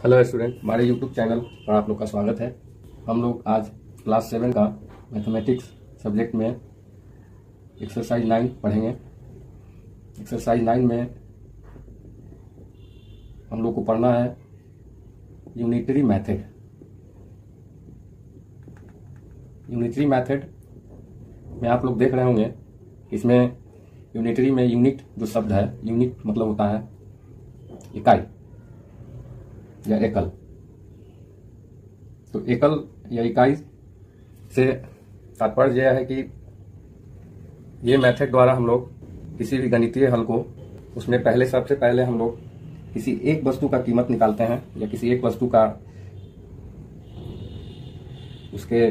Hello student, हमारे YouTube channel पर आप लोग का स्वागत है। हम लोग आज क्लास 7 का मैथमेटिक्स सब्जेक्ट में एक्सरसाइज 9 पढ़ेंगे। एक्सरसाइज 9 में हम लोग को पढ़ना है यूनिटरी मेथड। यूनिटरी मेथड में आप लोग देख रहे होंगे, इसमें यूनिटरी में यूनिट जो शब्द है, यूनिट मतलब होता है इकाई या एकल। तो एकल या इकाई से तात्पर्य यह है कि ये मेथड द्वारा हम लोग किसी भी गणितीय हल को, उसमें सबसे पहले हम लोग किसी एक वस्तु का कीमत निकालते हैं या किसी एक वस्तु का उसके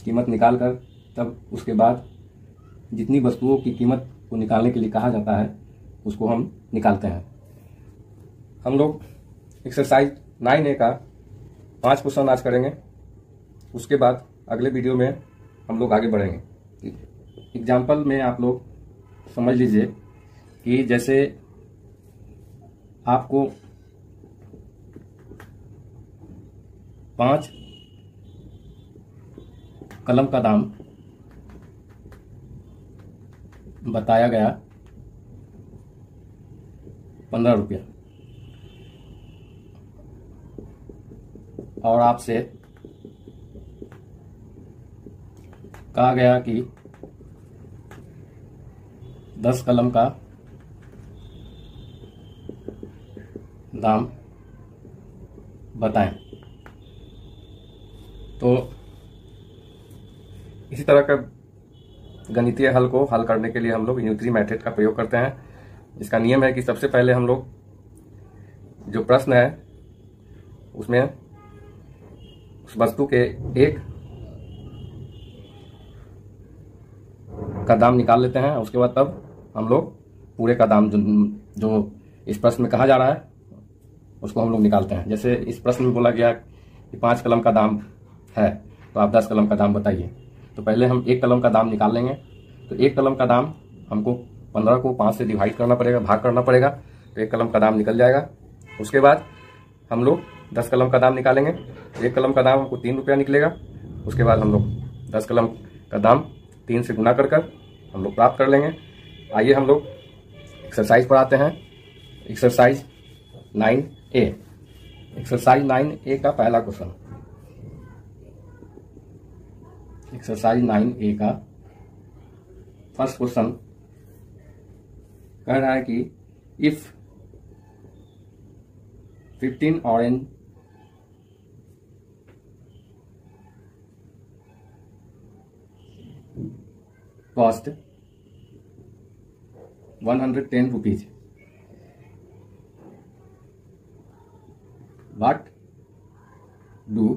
कीमत निकालकर तब उसके बाद जितनी वस्तुओं की कीमत को निकालने के लिए कहा जाता है उसको हम निकालते हैं। हम लोग एक्सरसाइज 9A का 5 क्वेश्चन आज करेंगे। उसके बाद अगले वीडियो में हम लोग आगे बढ़ेंगे। एग्जाम्पल में आप लोग समझ लीजिए कि जैसे आपको 5 कलम का दाम बताया गया 15 रुपया और आपसे कहा गया कि 10 कलम का दाम बताएं। तो इसी तरह का गणितीय हल को हल करने के लिए हम लोग यूनिटरी मेथड का प्रयोग करते हैं। इसका नियम है कि सबसे पहले हम लोग जो प्रश्न है उसमें उस वस्तु के एक का दाम निकाल लेते हैं। उसके बाद तब हम लोग पूरे का दाम जो इस प्रश्न में कहा जा रहा है उसको हम लोग निकालते हैं। जैसे इस प्रश्न में बोला गया कि 5 कलम का दाम है, तो आप 10 कलम का दाम बताइए। तो पहले हम 1 कलम का दाम निकाल लेंगे। तो 1 कलम का दाम हमको 15 को 5 से डिवाइड करना पड़ेगा, भाग करना पड़ेगा, तो 1 कलम का दाम निकल जाएगा। उसके बाद हम लोग 10 कलम का दाम निकालेंगे। 1 कलम का दाम हमको 3 रुपया निकलेगा। उसके बाद हम लोग 10 कलम का दाम 3 से गुना कर हम लोग प्राप्त कर लेंगे। आइए हम लोग एक्सरसाइज पर आते हैं। Exercise 9A। एक्सरसाइज 9A का पहला क्वेश्चन। एक्सरसाइज 9A का फर्स्ट क्वेश्चन कह रहा है कि if 15 orange cost 110 rupees, what do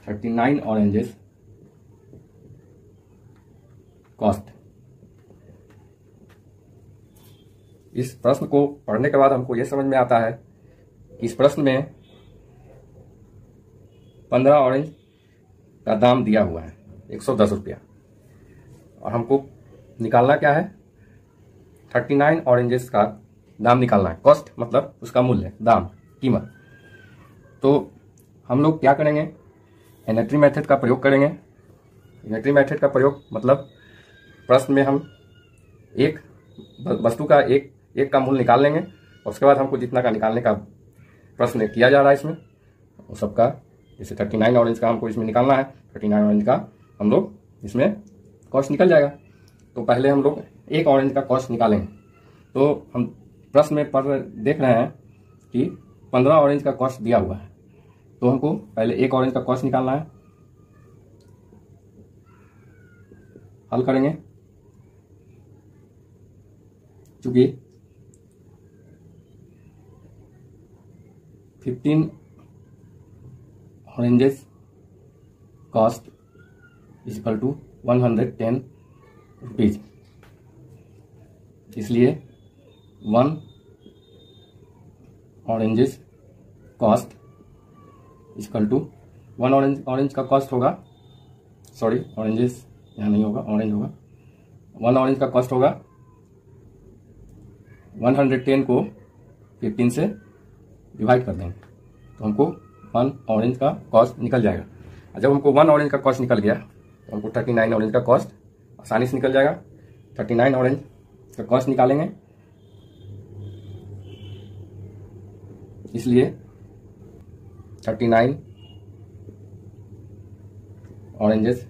39 oranges cost? इस प्रश्न को पढ़ने के बाद हमको यह समझ में आता है कि इस प्रश्न में 15 ऑरेंज का दाम दिया हुआ है 110 रुपया और हमको निकालना क्या है, 39 ऑरेंजेस का दाम निकालना है। कॉस्ट मतलब उसका मूल्य, दाम, कीमत। तो हम लोग क्या करेंगे, यूनिटरी मेथड का प्रयोग करेंगे। यूनिटरी मेथड का प्रयोग मतलब प्रश्न में हम एक वस्तु का एक का मूल्य निकाल लेंगे और उसके बाद हमको जितना का निकालने का प्रश्न किया जा रहा है इसमें वो सबका, जैसे 39 ऑरेंज का हमको इसमें निकालना है, 39 ऑरेंज का हम लोग इसमें कॉस्ट निकल जाएगा। तो पहले हम लोग 1 ऑरेंज का कॉस्ट निकालेंगे। तो हम प्रश्न में पढ़ देख रहे हैं कि 15 ऑरेंज का कॉस्ट दिया हुआ है, तो हमको पहले 1 ऑरेंज का कॉस्ट निकालना है। हल करेंगे। चूंकि 15 oranges cost is equal to 110 rupees, इसलिए 1 oranges cost equal to 1 orange का कॉस्ट होगा, सॉरी ऑरेंजेस यहाँ नहीं होगा, ऑरेंज होगा। 1 ऑरेंज का कॉस्ट होगा 110 को 15 से डिवाइड कर देंगे तो हमको 1 ऑरेंज का कॉस्ट निकल जाएगा। और जब हमको 1 ऑरेंज का कॉस्ट निकल गया तो हमको 39 ऑरेंज का कॉस्ट आसानी से निकल जाएगा। 39 ऑरेंज का कॉस्ट निकालेंगे, इसलिए 39 ऑरेंजेस,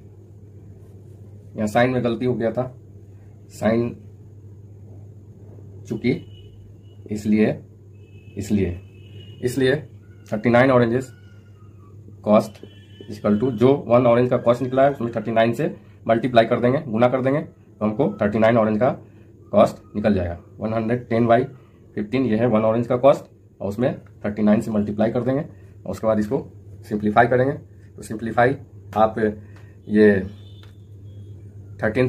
यहाँ साइन में गलती हो गया था, साइन चूंकि इसलिए 39 ऑरेंजेस कॉस्ट इक्वल टू जो 1 ऑरेंज का कॉस्ट निकला है उसमें 39 से मल्टीप्लाई कर देंगे, गुना कर देंगे तो हमको 39 ऑरेंज का कॉस्ट निकल जाएगा। 110/15 ये है 1 ऑरेंज का कॉस्ट और उसमें 39 से मल्टीप्लाई कर देंगे और उसके बाद इसको सिंप्लीफाई करेंगे। तो सिंप्लीफाई आप ये 13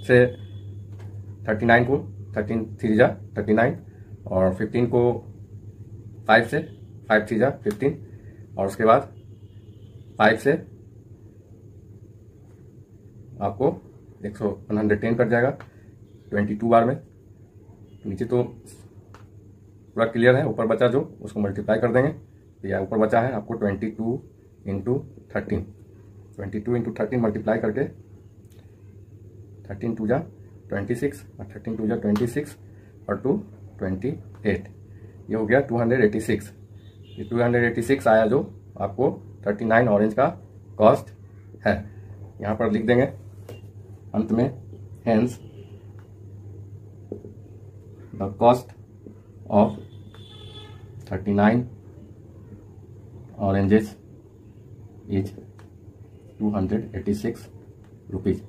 से 39 को 13 3 जा 39 और 15 को 5 से 5 3 जा 15 और उसके बाद 5 से आपको 110 कट जाएगा 22 बार में। नीचे तो पूरा क्लियर है, ऊपर बचा जो उसको मल्टीप्लाई कर देंगे तो यह ऊपर बचा है आपको 22 इंटू 13, 22 इंटू 13 मल्टीप्लाई करके 13 2 जा 26 और 13 2 जा 26 और 2 28, ये हो गया 286। ये 286 आया जो आपको 39 ऑरेंज का कॉस्ट है। यहाँ पर लिख देंगे अंत में, hence the cost of 39 oranges is 286 rupees.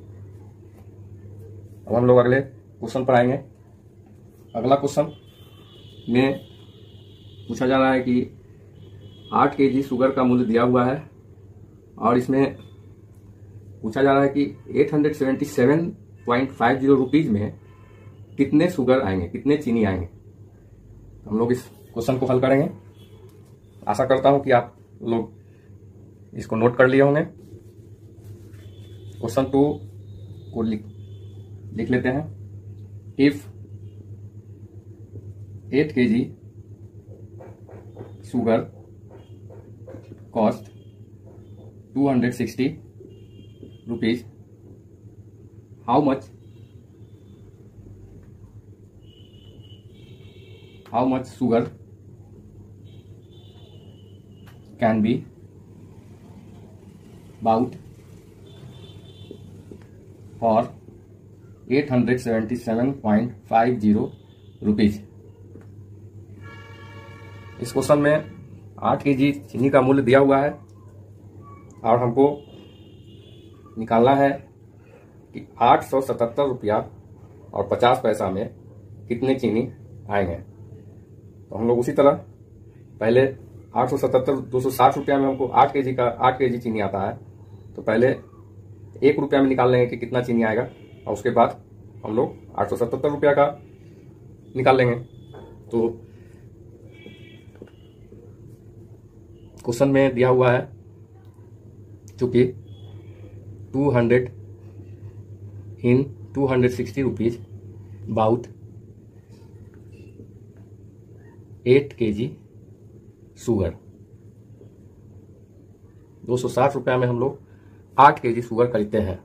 अब हम लोग अगले क्वेश्चन पर आएंगे। अगला क्वेश्चन में पूछा जा रहा है कि 8 kg शुगर का मूल्य दिया हुआ है और इसमें पूछा जा रहा है कि 877.50 रुपीज में कितने शुगर आएंगे, कितने चीनी आएंगे। हम लोग इस क्वेश्चन को हल करेंगे। आशा करता हूं कि आप लोग इसको नोट कर लिए होंगे। क्वेश्चन 2 को लिख लेते हैं। If 8 kg sugar cost 260 rupees, how much sugar can be bought for 877.50 rupees. इस क्वेश्चन में 8 kg चीनी का मूल्य दिया हुआ है और हमको निकालना है कि 877 रुपया और 50 पैसा में कितने चीनी आएंगे। तो हम लोग उसी तरह पहले 877 260 रुपया में हमको 8 kg चीनी आता है तो पहले 1 रुपया में निकाल लेंगे कि कितना चीनी आएगा और उसके बाद हम लोग 877 रुपया का निकाल लेंगे। तो क्वेश्चन में दिया हुआ है चूंकि 260 रुपीज बाउट 8 kg शुगर, 260 रुपया में हम लोग 8 kg शुगर खरीदते हैं,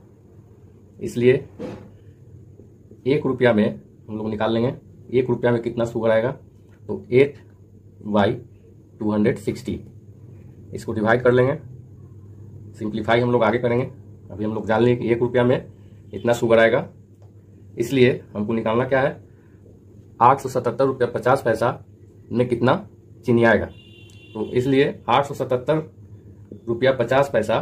इसलिए 1 रुपया में हम लोग निकाल लेंगे 1 रुपया में कितना शुगर आएगा। तो 8/260 इसको डिवाइड कर लेंगे, सिंप्लीफाई हम लोग आगे करेंगे। अभी हम लोग जान लेंगे कि 1 रुपया में इतना शुगर आएगा, इसलिए हमको निकालना क्या है 877 रुपया 50 पैसा में कितना चीनी आएगा। तो इसलिए 877 रुपया 50 पैसा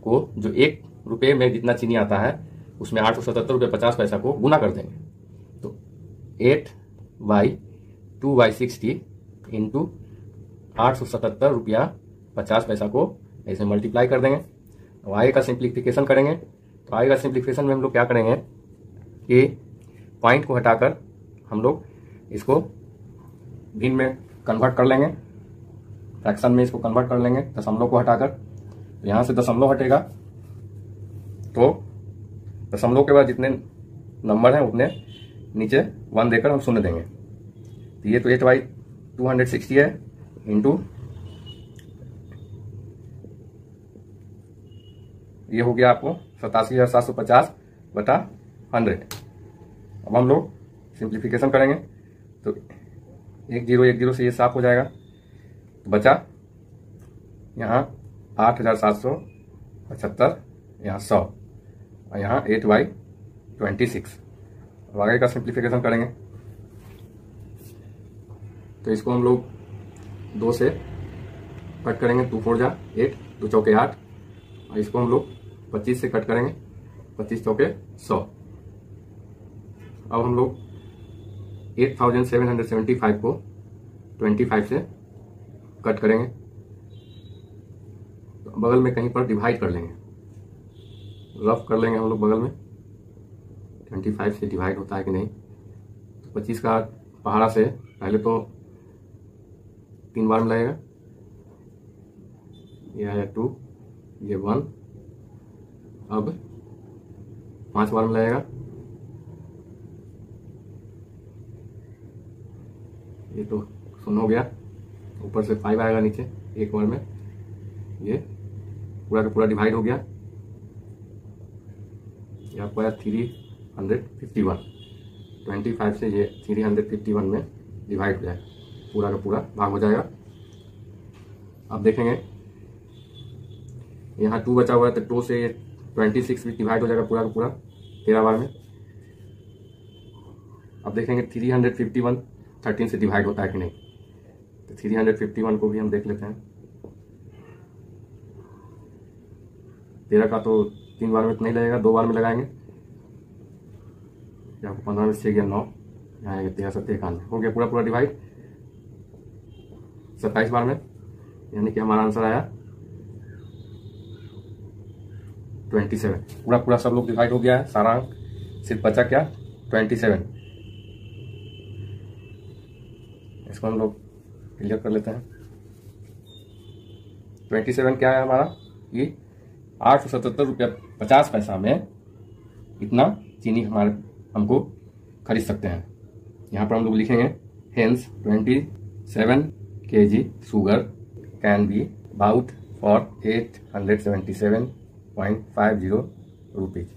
को जो 1 रुपये में जितना चीनी आता है उसमें 877 रुपया 50 पैसा को गुना कर देंगे। तो 8/260 इंटू 877 रुपया 50 पैसा को ऐसे मल्टीप्लाई कर देंगे। अब आगे का सिंप्लीफिकेशन करेंगे। तो आगे का सिंप्लीफिकेशन में हम लोग क्या करेंगे कि पॉइंट को हटाकर हम लोग इसको भिन्न में कन्वर्ट कर लेंगे, फ्रैक्शन में इसको कन्वर्ट कर लेंगे दशमलव को हटाकर। तो यहां से दशमलव हटेगा तो दशमलव के बाद जितने नंबर हैं उतने नीचे 1 देकर हम शून्य देंगे। तो ये तो 8/260 है इंटू ये हो गया आपको 87,750 बटा 100। अब हम लोग सिंप्लीफिकेशन करेंगे तो 1010 से ये साफ हो जाएगा, तो बचा यहाँ 8,775, यहाँ 100 और यहाँ 8/26। अब आगे का सिंप्लीफिकेशन करेंगे तो इसको हम लोग 2 से कट करेंगे, 2 4 जा 8, 2 चौके 8, और इसको हम लोग 25 से कट करेंगे, 25 चौके 100। अब हम लोग 8,775 को 25 से कट करेंगे, तो बगल में कहीं पर डिवाइड कर लेंगे, रफ कर लेंगे हम लोग बगल में 25 से डिवाइड होता है कि नहीं। तो 25 का पहाड़ा से पहले तो 3 बार में लगेगा, ये आया 2, ये 1, अब 5 बार में लगेगा, ये तो 0 हो गया, ऊपर से 5 आएगा नीचे, एक बार में ये पूरा का पूरा डिवाइड हो गया, ये आपको आया 351, 25 से ये 351 में डिवाइड हो जाएगा, पूरा का पूरा भाग हो जाएगा। अब देखेंगे यहाँ 2 बचा हुआ है, तो 2 से ये 26 भी डिवाइड हो जाएगा पूरा का पूरा 13 बार में। अब देखेंगे 351 13 से डिवाइड होता है कि नहीं, तो 351 को भी हम देख लेते हैं। 13 का तो 3 बार में तो नहीं लगेगा, 2 बार में लगाएंगे, यहाँ 15 में 6 गया 9, यहाँ आएगा 13 7 91, हो गया पूरा पूरा डिवाइड 27 बार में, यानी कि हमारा आंसर आया 27। पूरा पूरा सब लोग डिवाइड हो गया है, सारा अंक, सिर्फ बचा क्या 27। इसको हम लोग क्लियर कर लेते हैं। 27 क्या है हमारा, कि 877 रुपया 50 पैसा में इतना चीनी हमको खरीद सकते हैं। यहाँ पर हम लोग लिखेंगे hence 27 kg sugar can be bought for 877.50 rupees.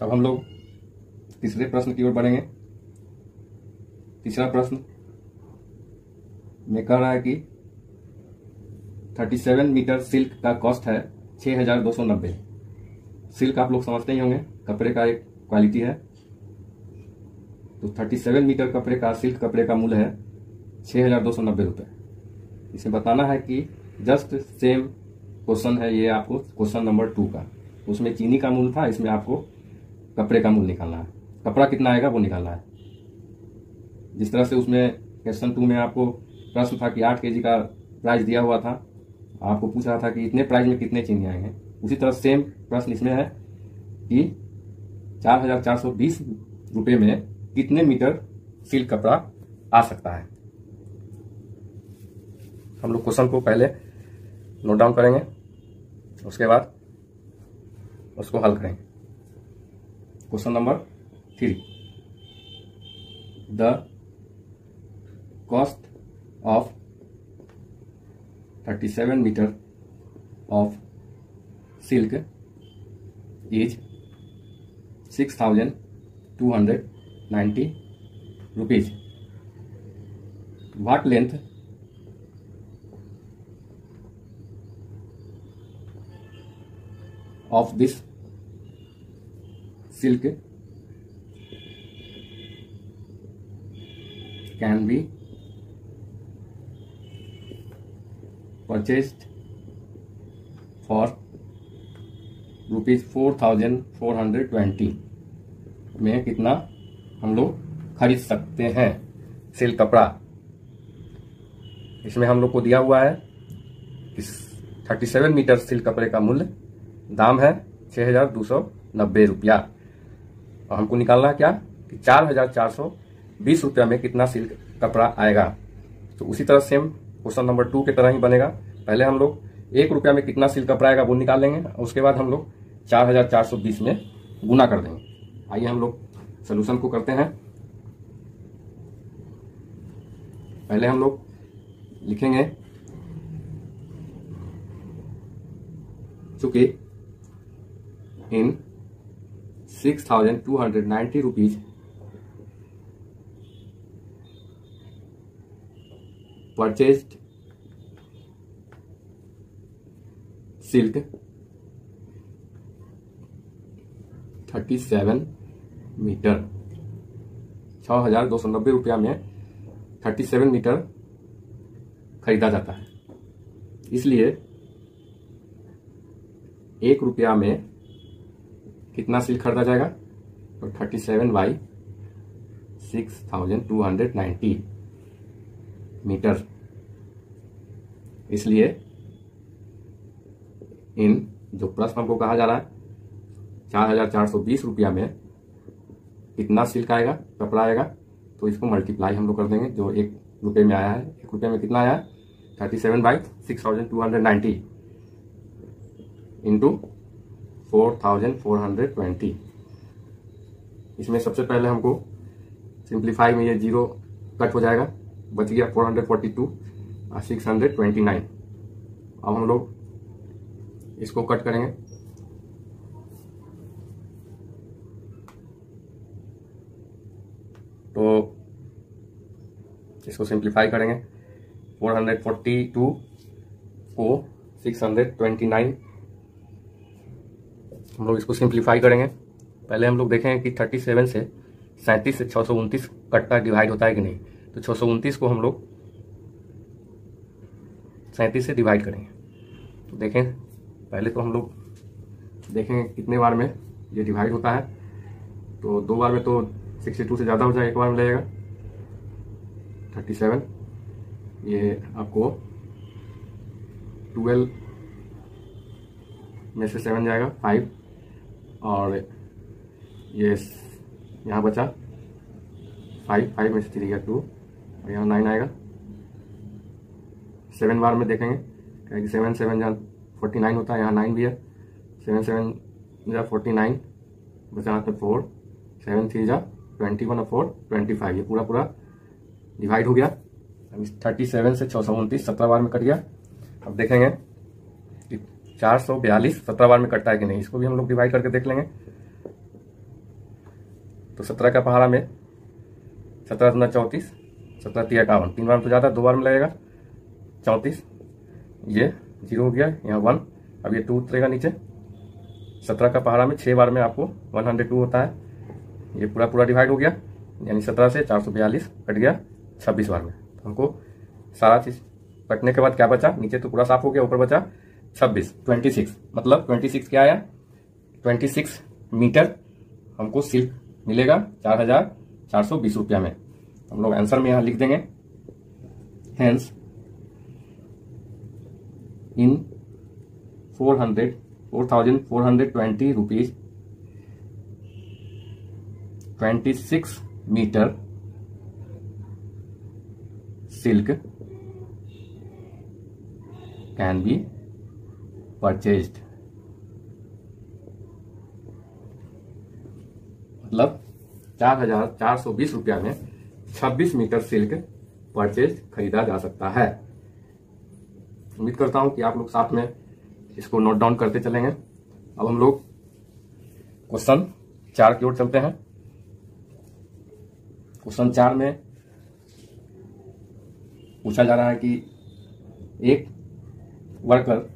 अब हम लोग तीसरे प्रश्न की ओर बढ़ेंगे। तीसरा प्रश्न में कह रहा है कि 37 मीटर सिल्क का कॉस्ट है 6,290। सिल्क आप लोग समझते ही होंगे, कपड़े का एक क्वालिटी है। तो 37 मीटर कपड़े का, सिल्क कपड़े का मूल्य है 6,290 रुपये। इसे बताना है कि जस्ट सेम क्वेश्चन है ये, आपको क्वेश्चन नंबर 2 का। उसमें चीनी का मूल्य था, इसमें आपको कपड़े का मूल्य निकालना है, कपड़ा कितना आएगा वो निकालना है। जिस तरह से उसमें क्वेश्चन 2 में आपको प्रश्न था कि 8 kg का प्राइस दिया हुआ था, आपको पूछ रहा था कि इतने प्राइस में कितने चीनी आएंगे, उसी तरह सेम प्रश्न इसमें है कि 4,420 रुपये में कितने मीटर सिल्क कपड़ा आ सकता है। हम लोग क्वेश्चन को पहले नोट डाउन करेंगे, उसके बाद उसको हल करेंगे। Question number 3, the cost of 37 metre of silk is 6,290 rupees. What length of this silk can be purchased for ₹4,420 में कितना हम लोग खरीद सकते हैं सिल्क कपड़ा। इसमें हम लोग को दिया हुआ है इस 37 मीटर सिल्क कपड़े का मूल्य दाम है 6,290 रुपया, और हमको निकालना क्या कि 4,420 रुपया में कितना सिल्क कपड़ा आएगा। तो उसी तरह सेम क्वेश्चन नंबर 2 के तरह ही बनेगा। पहले हम लोग 1 रुपया में कितना सिल्क कपड़ा आएगा वो निकाल लेंगे, उसके बाद हम लोग 4,420 में गुना कर देंगे। आइए हम लोग सोल्यूशन को करते हैं। पहले हम लोग लिखेंगे चूंकि इन 6,290 रुपीज परचेज्ड सिल्क 37 मीटर, 6,290 रुपया में 37 मीटर खरीदा जाता है। इसलिए 1 रुपया में कितना सिल्क खरीदा जाएगा? तो 37 बाई 6,290 मीटर। इसलिए इन जो प्रश्न हमको कहा जा रहा है 4,420 रुपया में कितना सिल्क आएगा, कपड़ा आएगा, तो इसको मल्टीप्लाई हम लोग कर देंगे। जो 1 रुपये में आया है, 1 रुपये में कितना आया है? 37 बाई 6,290 इंटू 4,420। इसमें सबसे पहले हमको सिंप्लीफाई में ये 0 कट हो जाएगा, बच गया 442 और 629। अब हम लोग इसको कट करेंगे, तो इसको सिंप्लीफाई करेंगे। 442 को 629 हम लोग इसको सिंप्लीफाई करेंगे। पहले हम लोग देखेंगे कि 37 से 37 से 629 कटता डिवाइड होता है कि नहीं। तो 629 को हम लोग 37 से डिवाइड करेंगे। तो देखें, पहले तो हम लोग देखेंगे कितने बार में ये डिवाइड होता है। तो 2 बार में तो 62 से ज़्यादा हो जाएगा, 1 बार में लगेगा 37। ये आपको 12 में से 7 जाएगा 5, और ये यहाँ बचा 5 में से 3 गया 2, और यहाँ 9 आएगा। 7 बार में देखेंगे, क्योंकि 7 7 जहाँ 49 होता है, यहाँ 9 भी है। 7 7 जहाँ 49 बचा हाथ में 4, 7 3 जा 21 और 4 25। ये पूरा डिवाइड हो गया। 37 से 629 17 बार में कट गया। अब देखेंगे कि 442 17 बार में कटता है कि नहीं। इसको भी हम लोग डिवाइड करके देख लेंगे। तो 17 का पहाड़ा में 17 दूना 34, 17 3 51, 3 बार में तो ज़्यादा, 2 बार में लगेगा 34। ये 0 हो गया, यहाँ 1। अब ये 2 उतरेगा नीचे। 17 का पहाड़ा में 6 बार में आपको 102 होता है। ये पूरा डिवाइड हो गया, यानी 17 से 442 कट गया 26 बार में। तो हमको सारा चीज कटने के बाद क्या बचा? नीचे तो पूरा साफ हो गया, ऊपर बचा 26 मतलब 26 क्या आया? 26 मीटर हमको सिल्क मिलेगा 4,420 रुपया में। हम लोग आंसर में यहां लिख देंगे, hence in 4,420 rupees 26 metre silk can be purchased. मतलब 4,420 रुपया में 26 मीटर सिल्क परचेज खरीदा जा सकता है। उम्मीद करता हूं कि आप लोग साथ में इसको नोट डाउन करते चलेंगे। अब हम लोग क्वेश्चन 4 की ओर चलते हैं। क्वेश्चन 4 में पूछा जा रहा है कि एक वर्कर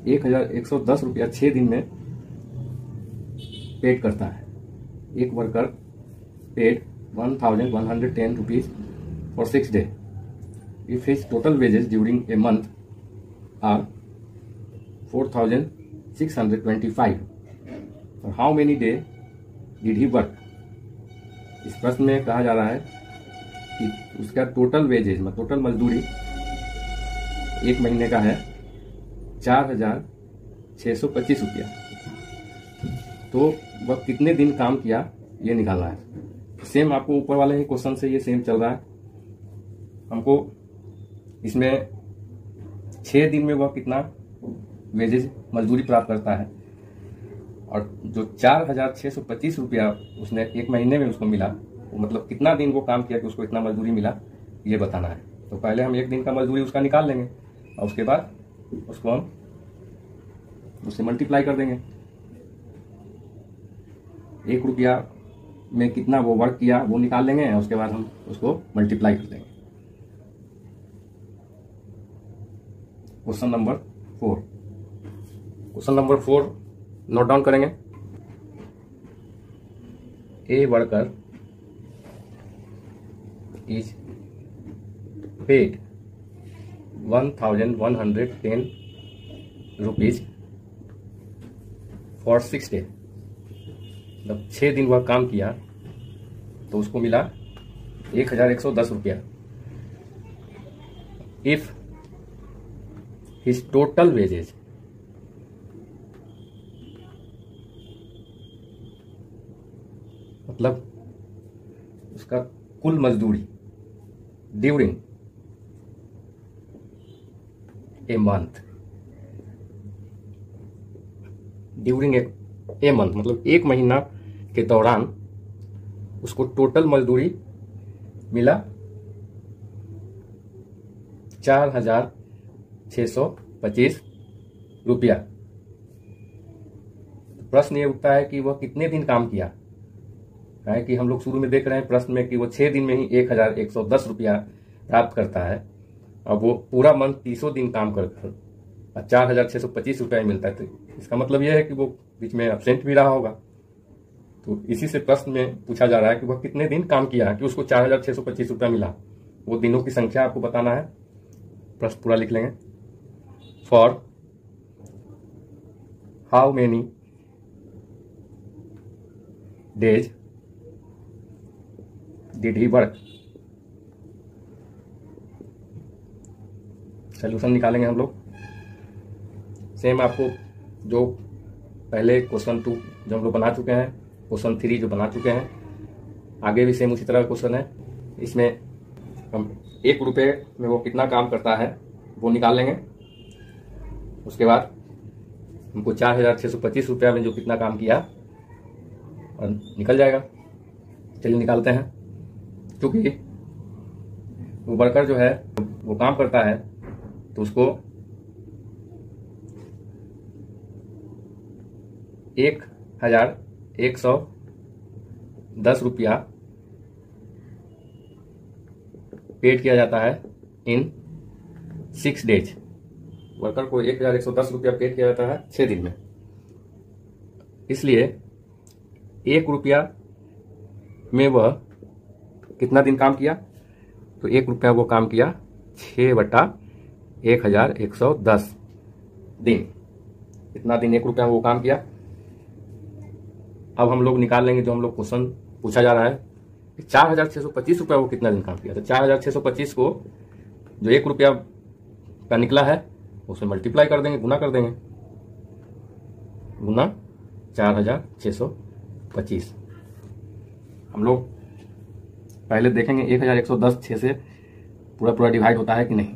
1,110 रुपया 6 दिन में पेड करता है। एक worker paid 1,110 rupees for 6 days. If his total wages during a month are 4,625, for how many days did he work? इस प्रश्न में कहा जा रहा है कि उसका टोटल वेजेज मतलब टोटल मजदूरी 1 महीने का है 4,625 रुपया। तो वह कितने दिन काम किया ये निकालना है। सेम आपको ऊपर वाले ही क्वेश्चन से ये सेम चल रहा है। हमको इसमें 6 दिन में वह कितना वेजेज मजदूरी प्राप्त करता है, और जो 4,625 रुपया उसने 1 महीने में उसको मिला, वो मतलब कितना दिन वो काम किया कि उसको इतना मजदूरी मिला, ये बताना है। तो पहले हम एक दिन का मजदूरी उसका निकाल लेंगे और उसके बाद उसको हम उससे मल्टीप्लाई कर देंगे। 1 रुपया में कितना वो वर्क किया वो निकाल लेंगे और उसके बाद हम उसको मल्टीप्लाई कर देंगे। क्वेश्चन नंबर 4 नोट डाउन करेंगे। A worker is paid 1110 rupees for 6 day. मतलब 6 दिन वह काम किया तो उसको मिला 1110 रुपया। इफ हिज टोटल वेजेज मतलब उसका कुल मजदूरी during a month, during a month मतलब 1 महीना के दौरान उसको टोटल मजदूरी मिला 4625 रुपया। प्रश्न ये उठता है कि वह कितने दिन काम किया है कि हम लोग शुरू में देख रहे हैं प्रश्न में कि वो 6 दिन में ही 1110 रुपया प्राप्त करता है। अब वो पूरा मंथ 300 दिन काम कर 4625 रुपया मिलता है। तो इसका मतलब यह है कि वो बीच में एब्सेंट भी रहा होगा। तो इसी से प्रश्न में पूछा जा रहा है कि वह कितने दिन काम किया कि उसको 4625 रुपया मिला। वो दिनों की संख्या आपको बताना है। प्रश्न पूरा लिख लेंगे। For how many days did he work. Solution निकालेंगे हम लोग। सेम आपको जो पहले क्वेश्चन 2 जो हम लोग बना चुके हैं, क्वेश्चन 3 जो बना चुके हैं, आगे भी सेम उसी तरह का क्वेश्चन है। इसमें हम 1 रुपये में वो कितना काम करता है वो निकाल लेंगे। उसके बाद हमको 4625 रुपया में जो कितना काम किया और निकल जाएगा। चलिए निकालते हैं। क्योंकि वो वर्कर जो है वो काम करता है तो उसको 1110 रुपया पेड किया जाता है इन 6 डेज। वर्कर को 1110 रुपया पेड किया जाता है 6 दिन में। इसलिए 1 रुपया में वह कितना दिन काम किया, तो 1 रुपया वो काम किया 6/1110 दिन। इतना दिन 1 रुपया वो काम किया। अब हम लोग निकाल लेंगे जो हम लोग क्वेश्चन पूछा जा रहा है कि 4625 रुपया वो कितना दिन काम किया। तो 4625 को जो 1 रुपया का निकला है उसे मल्टीप्लाई कर देंगे, गुना कर देंगे। गुना 4625। हम लोग पहले देखेंगे 1110 6 से पूरा डिवाइड होता है कि नहीं।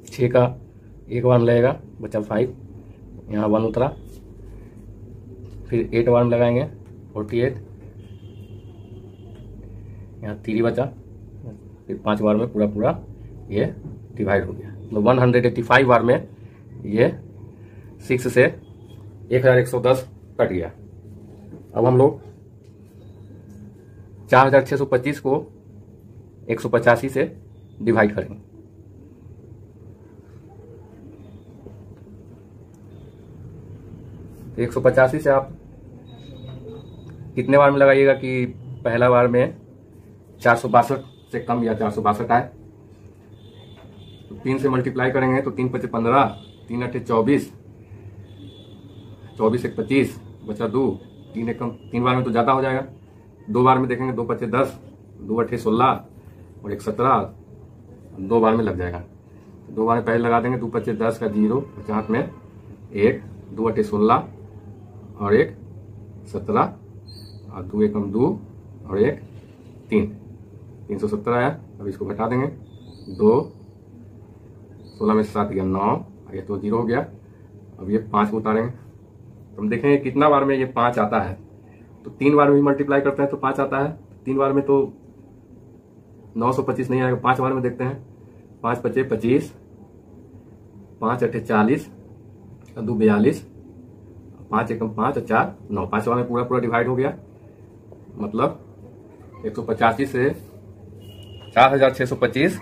6 का 1 बार लगेगा, बचा 5, यहाँ 1 उतरा, फिर 8 बार में लगाएंगे 48, यहाँ 3 बचा, फिर 5 बार में पूरा ये डिवाइड हो गया। मतलब 185 बार में ये 6 से 1110 कट गया। अब हम लोग 4625 को 185 से डिवाइड करेंगे। तो 185 से आप कितने बार में लगाइएगा कि पहला बार में 462 से कम या 462 आए। तो 3 से मल्टीप्लाई करेंगे तो 3 × 5 = 15, 3 × 8 = 24, 24 × 1 = 25, बचा 2, 3 बार में तो ज़्यादा हो जाएगा। 2 बार में देखेंगे 2 × 5 = 10, 2 × 8 = 16 और 1 = 17, 2 बार में लग जाएगा। 2 बार में पहले लगा देंगे, 2 × 5 = 10 का 0, बचा हाथ में 1, 2 × 8 = 16 और 1 = 17 और 2 × 1 = 2 और 1 = 3, 317 आया। अब इसको घटा देंगे, 2, 16 में 7 गया 9, ये तो 0 हो गया। अब ये 5 को उतारेंगे तो हम देखेंगे कितना बार में ये 5 आता है। तो 3 बार में भी मल्टीप्लाई करते हैं तो 5 आता है। 3 बार में तो 925 नहीं आएगा, 5 बार में देखते हैं। 5 पचे 25, 5 अठे 40, 2 42, 5 एकम 5 और 4 9, 5 बार में पूरा पूरा डिवाइड हो गया। मतलब 185 से 4625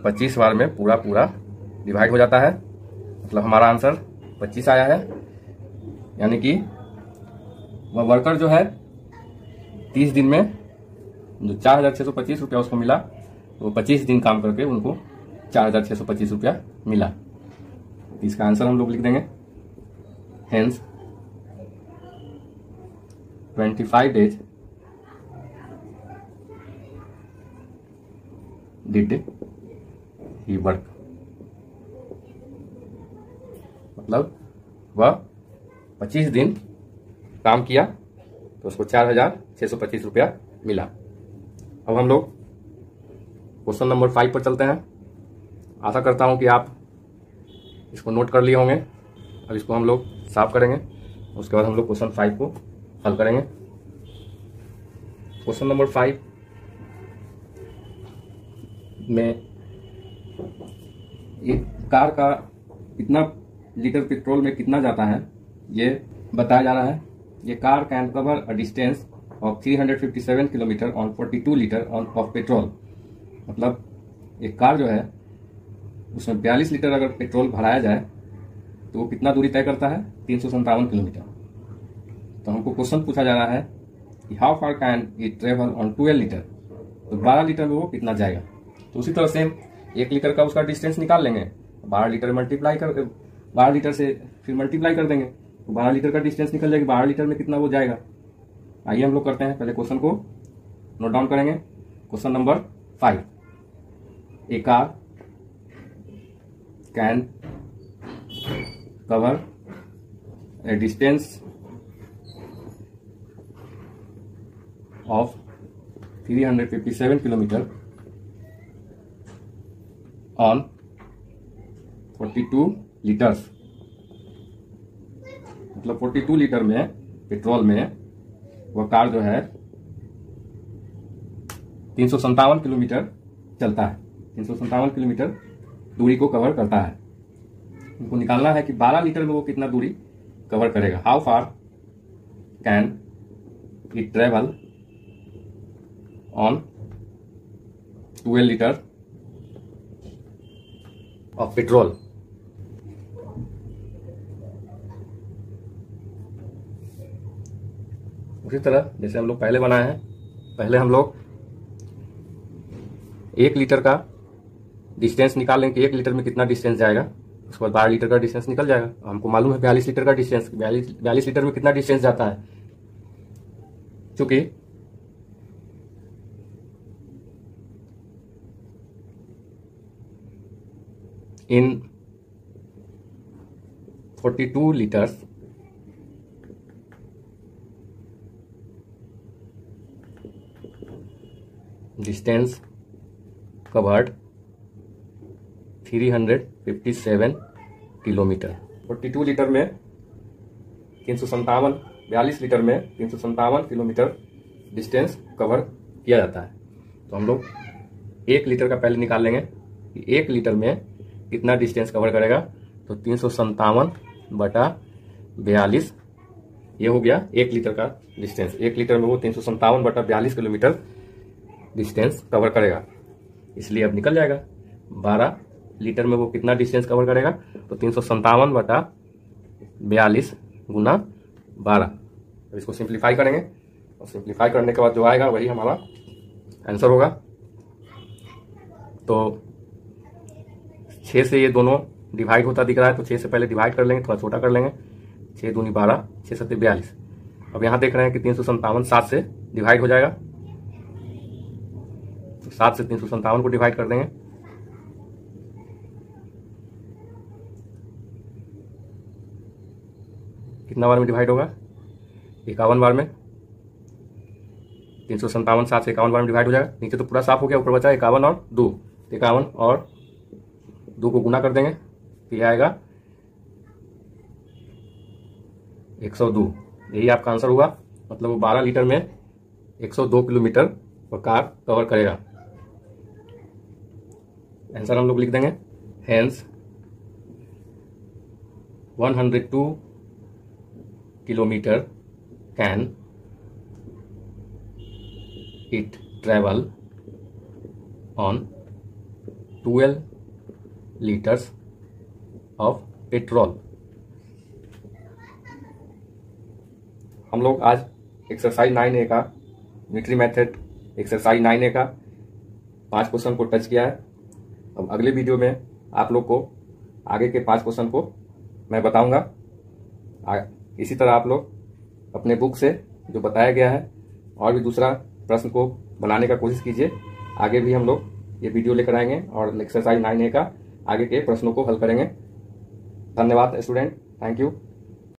25 बार में पूरा पूरा डिवाइड हो जाता है। मतलब हमारा आंसर 25 आया है। यानी कि वह वर्कर जो है 30 दिन में जो 4625 रुपया उसको मिला, वो 25 दिन काम करके उनको 4625 रुपया मिला। इसका आंसर हम लोग लिख देंगे, hence 25 days did he work. मतलब वह 25 दिन काम किया तो उसको 4625 रुपया मिला। अब हम लोग क्वेश्चन नंबर 5 पर चलते हैं। आशा करता हूं कि आप इसको नोट कर लिए होंगे। अब इसको हम लोग साफ करेंगे, उसके बाद हम लोग क्वेश्चन 5 को हल करेंगे। क्वेश्चन नंबर 5 में एक कार का कितना लीटर पेट्रोल में कितना जाता है ये बताया जा रहा है। ये car can cover a distance of 357 kilometre on 42 litre of petrol. मतलब एक कार जो है उसमें 42 लीटर अगर पेट्रोल भराया जाए तो वो कितना दूरी तय करता है, 357 किलोमीटर। तो हमको क्वेश्चन पूछा जा रहा है कि how far can it travel on 12 litre. तो 12 लीटर में वो कितना जाएगा। तो उसी तरह से 1 लीटर का उसका डिस्टेंस निकाल लेंगे, 12 लीटर मल्टीप्लाई कर 12 लीटर से फिर मल्टीप्लाई कर देंगे तो 12 लीटर का डिस्टेंस निकल जाएगा, 12 लीटर में कितना वो जाएगा। आइए हम लोग करते हैं, पहले क्वेश्चन को नोट डाउन करेंगे। Question number 5, A car can cover A distance of 357 kilometre on 42 litres. मतलब 42 लीटर में पेट्रोल में वह कार जो है 357 किलोमीटर चलता है, 357 किलोमीटर दूरी को कवर करता है। उनको निकालना है कि 12 लीटर में वो कितना दूरी कवर करेगा। How far can it travel on 12 litre of petrol. उसी तरह जैसे हम लोग पहले बनाए हैं, पहले हम लोग 1 लीटर का डिस्टेंस निकाल लेंगे कि 1 लीटर में कितना डिस्टेंस जाएगा। उसके बाद 12 लीटर का डिस्टेंस निकल जाएगा। हमको मालूम है 42 लीटर का डिस्टेंस, 42 लीटर में कितना डिस्टेंस जाता है। चूंकि in 42 liters distance covered 357 kilometre. 42 litre में 357, 42 लीटर में 357 किलोमीटर डिस्टेंस कवर किया जाता है। तो हम लोग 1 लीटर का पहले निकाल लेंगे कि 1 लीटर में कितना डिस्टेंस कवर करेगा। तो 357 बटा 42 ये हो गया 1 लीटर का डिस्टेंस। 1 लीटर में वो 357 बटा 42 किलोमीटर डिस्टेंस कवर करेगा। इसलिए अब निकल जाएगा 12 लीटर में वो कितना डिस्टेंस कवर करेगा। तो 357 बटा 42 गुना 12। अब इसको सिंप्लीफाई करेंगे और सिंप्लीफाई करने के बाद जो आएगा वही हमारा आंसर होगा। तो 6 से ये दोनों डिवाइड होता दिख रहा है तो 6 से पहले डिवाइड कर लेंगे, थोड़ा छोटा कर लेंगे। 6 दूनी 12, 6 सत्ते 42। अब यहाँ देख रहे हैं कि 357 7 से डिवाइड हो जाएगा। तो 7 से 357 को डिवाइड कर देंगे। कितना बार में डिवाइड होगा, 51 बार में। 357 7 से 51 बार में डिवाइड हो जाएगा। नीचे तो पूरा साफ हो गया, ऊपर बचा 51 और 2। 51 और 2 को गुना कर देंगे तो ये आएगा 102। यही आपका आंसर हुआ। मतलब वो 12 लीटर में 102 किलोमीटर वो कार कवर करेगा। आंसर हम लोग लिख देंगे। Hence 102 kilometre can it travel on 12 litres of petrol. हम लोग आज एक्सरसाइज 9A का न्यूट्री मेथड एक्सरसाइज 9A का 5 क्वेश्चन को टच किया है। अब अगले वीडियो में आप लोग को आगे के 5 क्वेश्चन को मैं बताऊंगा। इसी तरह आप लोग अपने बुक से जो बताया गया है और भी दूसरा प्रश्न को बनाने का कोशिश कीजिए। आगे भी हम लोग ये वीडियो लेकर आएंगे और एक्सरसाइज 9A का आगे के प्रश्नों को हल करेंगे। धन्यवाद स्टूडेंट, थैंक यू।